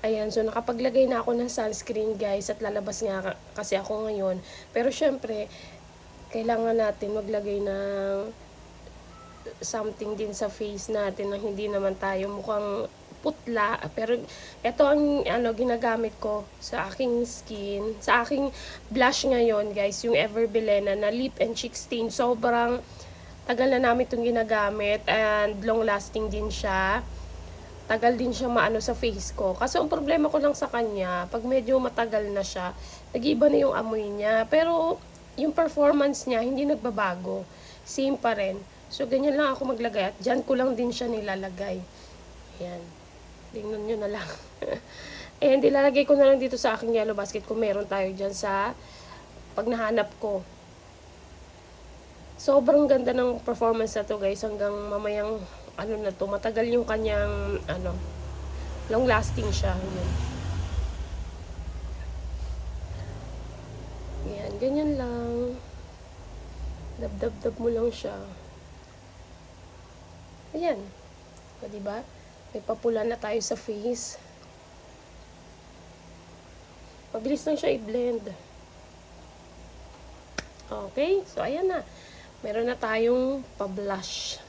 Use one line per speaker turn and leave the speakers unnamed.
Ayan, so nakapaglagay na ako ng sunscreen guys at lalabas nga kasi ako ngayon. Pero syempre, kailangan natin maglagay ng something din sa face natin na hindi naman tayo mukhang putla. Pero ito ang ginagamit ko sa aking skin, sa aking blush ngayon guys, yung Everbilena na lip and cheek stain. Sobrang tagal na namin itong ginagamit and long lasting din siya. Tagal din siya maano sa face ko. Kasi ang problema ko lang sa kanya, pag medyo matagal na siya, nag-iba na yung amoy niya. Pero yung performance niya, hindi nagbabago. Same pa rin. So, ganyan lang ako maglagay. At dyan ko lang din siya nilalagay. Ayan. Tingnan nyo na lang. And ilalagay ko na lang dito sa aking yellow basket kung meron tayo dyan sa pag nahanap ko. Sobrang ganda ng performance na to guys. Hanggang mamayang na to, matagal yung kanyang long lasting siya. Yan, ganyan lang. Dab-dab-dab mo lang siya. Ayan. O, diba? May papula na tayo sa face. Mabilis lang siya i-blend. Okay? So, ayan na. Meron na tayong pa-blush.